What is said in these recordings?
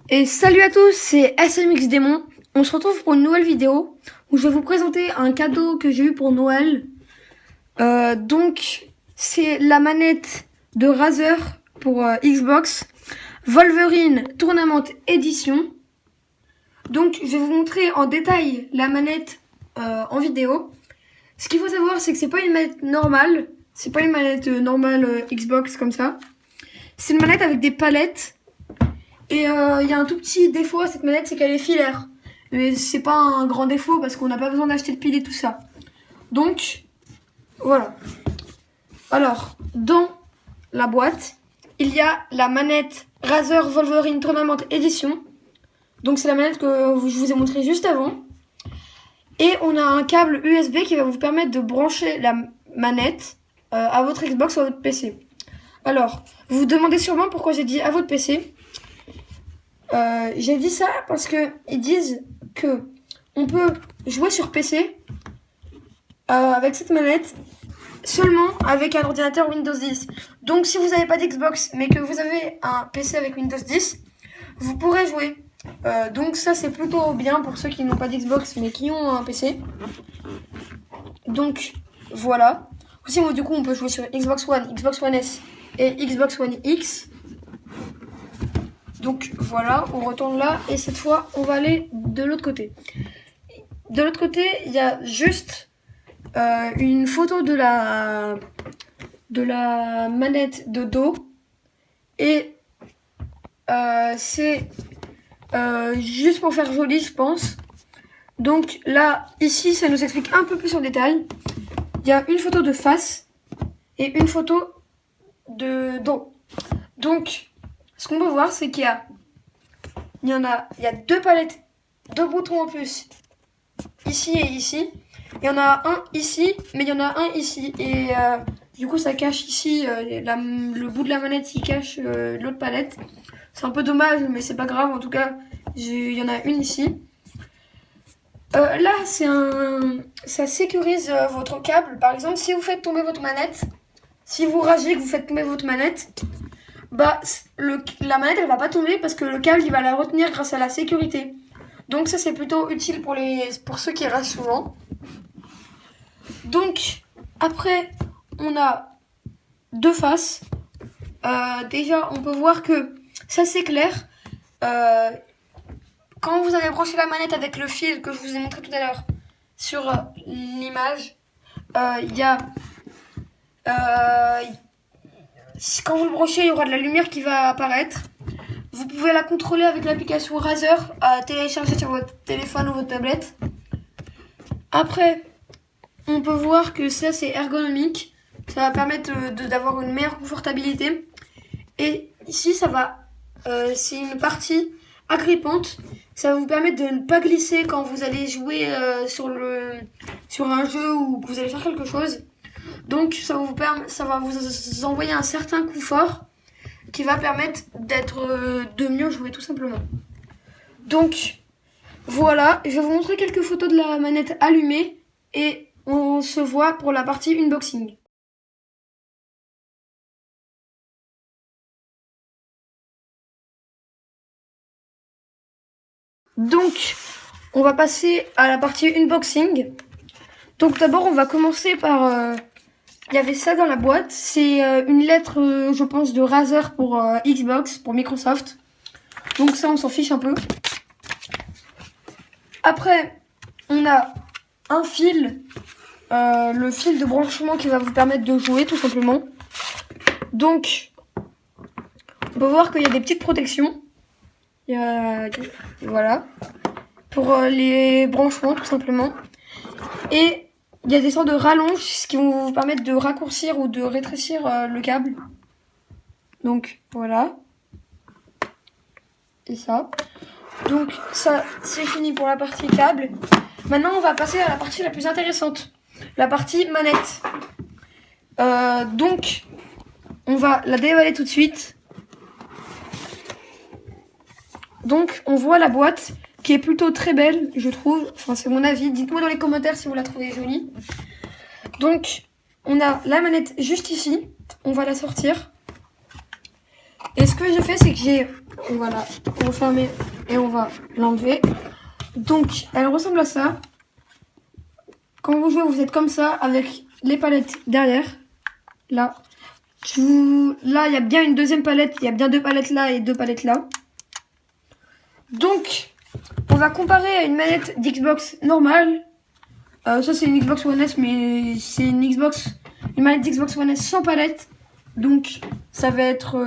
Et salut à tous, c'est SMX Démon. On se retrouve pour une nouvelle vidéo où je vais vous présenter un cadeau que j'ai eu pour Noël. Donc, c'est la manette de Razer pour Xbox Wolverine Tournament Edition. Donc, je vais vous montrer en détail la manette en vidéo. Ce qu'il faut savoir, c'est que c'est pas une manette normale. C'est pas une manette normale Xbox comme ça. C'est une manette avec des palettes. Et il y a un tout petit défaut à cette manette, c'est qu'elle est filaire. Mais c'est pas un grand défaut parce qu'on n'a pas besoin d'acheter de piles et tout ça. Donc, voilà. Alors, dans la boîte, il y a la manette Razer Wolverine Tournament Edition. Donc c'est la manette que je vous ai montré juste avant. Et on a un câble USB qui va vous permettre de brancher la manette à votre Xbox ou à votre PC. Alors, vous vous demandez sûrement pourquoi j'ai dit à votre PC. J'ai dit ça parce que ils disent que on peut jouer sur PC avec cette manette seulement avec un ordinateur Windows 10. Donc si vous n'avez pas d'Xbox mais que vous avez un PC avec Windows 10, vous pourrez jouer. Donc ça c'est plutôt bien pour ceux qui n'ont pas d'Xbox mais qui ont un PC. Donc voilà. Aussi du coup on peut jouer sur Xbox One, Xbox One S et Xbox One X. Donc voilà, on retourne là et cette fois on va aller de l'autre côté. De l'autre côté, il y a juste une photo de la manette de dos et c'est juste pour faire joli, je pense. Donc là, ici, ça nous explique un peu plus en détail. Il y a une photo de face et une photo de dos. Donc ce qu'on peut voir, c'est qu'il y a deux palettes, deux boutons en plus, ici et ici. Il y en a un ici, mais il y en a un ici. Et du coup, ça cache ici, le bout de la manette qui cache l'autre palette. C'est un peu dommage, mais c'est pas grave. En tout cas, il y en a une ici. Là, ça sécurise votre câble. Par exemple, si vous faites tomber votre manette, si vous ragez que vous faites tomber votre manette, bah la manette elle va pas tomber parce que le câble il va la retenir grâce à la sécurité. Donc ça c'est plutôt utile pour ceux qui ragent souvent. Donc après on a deux faces. Déjà on peut voir que ça c'est clair. Quand vous avez branché la manette avec le fil que je vous ai montré tout à l'heure sur l'image, il y a quand vous le branchez, il y aura de la lumière qui va apparaître. Vous pouvez la contrôler avec l'application Razer à télécharger sur votre téléphone ou votre tablette. Après, on peut voir que ça c'est ergonomique. Ça va permettre d'avoir une meilleure confortabilité. Et ici, c'est une partie agrippante. Ça va vous permettre de ne pas glisser quand vous allez jouer sur un jeu ou que vous allez faire quelque chose. Donc ça va vous envoyer un certain confort qui va permettre de mieux jouer tout simplement. Donc voilà, je vais vous montrer quelques photos de la manette allumée et on se voit pour la partie unboxing. Donc on va passer à la partie unboxing. Donc d'abord on va commencer par il y avait ça dans la boîte, c'est une lettre, je pense, de Razer pour Xbox, pour Microsoft. Donc ça, on s'en fiche un peu. Après, on a un fil, le fil de branchement qui va vous permettre de jouer, tout simplement. Donc, on peut voir qu'il y a des petites protections. Voilà. Pour les branchements, tout simplement. Et il y a des sortes de rallonges qui vont vous permettre de raccourcir ou de rétrécir le câble. Donc voilà. Et ça. Donc ça, c'est fini pour la partie câble. Maintenant, on va passer à la partie la plus intéressante. La partie manette. Donc, on va la déballer tout de suite. Donc, on voit la boîte qui est plutôt très belle, je trouve. Enfin, c'est mon avis. Dites-moi dans les commentaires si vous la trouvez jolie. Donc, on a la manette juste ici. On va la sortir. Et ce que j'ai fait, c'est que j'ai... On va la refermer et on va l'enlever. Donc, elle ressemble à ça. Quand vous jouez, vous êtes comme ça, avec les palettes derrière. Là. Là, il y a bien une deuxième palette. Il y a bien 2 palettes là et 2 palettes là. Donc, on va comparer à une manette d'Xbox normale. Ça, c'est une Xbox One S, mais c'est une manette d'Xbox One S sans palette. Donc, ça va être...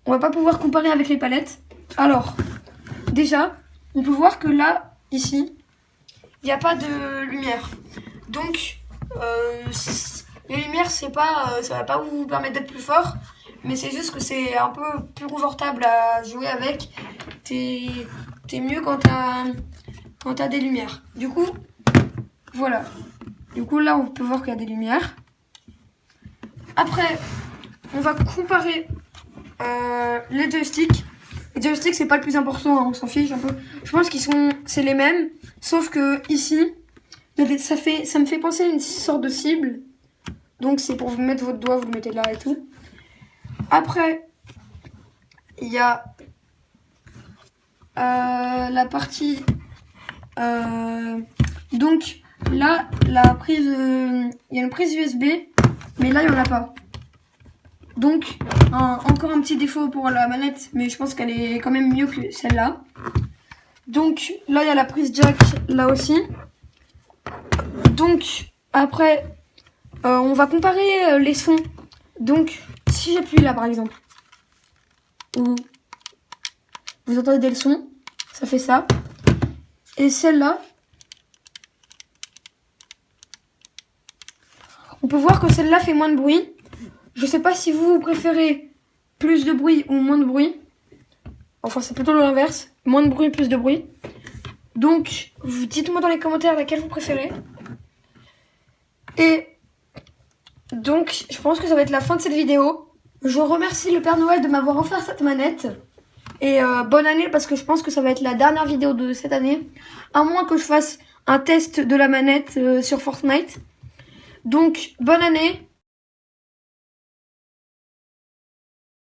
on va pas pouvoir comparer avec les palettes. Alors, déjà, on peut voir que là, ici, il n'y a pas de lumière. Donc, les lumières, c'est pas, ça va pas vous permettre d'être plus fort, mais c'est juste que c'est un peu plus confortable à jouer avec. T'es mieux quand t'as des lumières. Du coup, voilà. Du coup, là, on peut voir qu'il y a des lumières. Après, on va comparer les joysticks. Les joysticks, c'est pas le plus important, hein, on s'en fiche un peu. Je pense c'est les mêmes, sauf que ici, ça me fait penser à une sorte de cible. Donc c'est pour vous mettre votre doigt, vous le mettez là et tout. Après, il y a la partie... donc là, la prise... il y a une prise USB, mais là, il n'y en a pas. Donc, encore un petit défaut pour la manette, mais je pense qu'elle est quand même mieux que celle-là. Donc, là, il y a la prise jack, là aussi. Donc, après, on va comparer les sons. Donc, si j'appuie là, par exemple, où vous entendez le son, ça fait ça. Et celle-là, on peut voir que celle-là fait moins de bruit. Je sais pas si vous préférez plus de bruit ou moins de bruit. Enfin, c'est plutôt l'inverse. Moins de bruit, plus de bruit. Donc, dites-moi dans les commentaires laquelle vous préférez. Et donc, je pense que ça va être la fin de cette vidéo. Je remercie le Père Noël de m'avoir offert cette manette. Et bonne année, parce que je pense que ça va être la dernière vidéo de cette année. À moins que je fasse un test de la manette sur Fortnite. Donc, bonne année.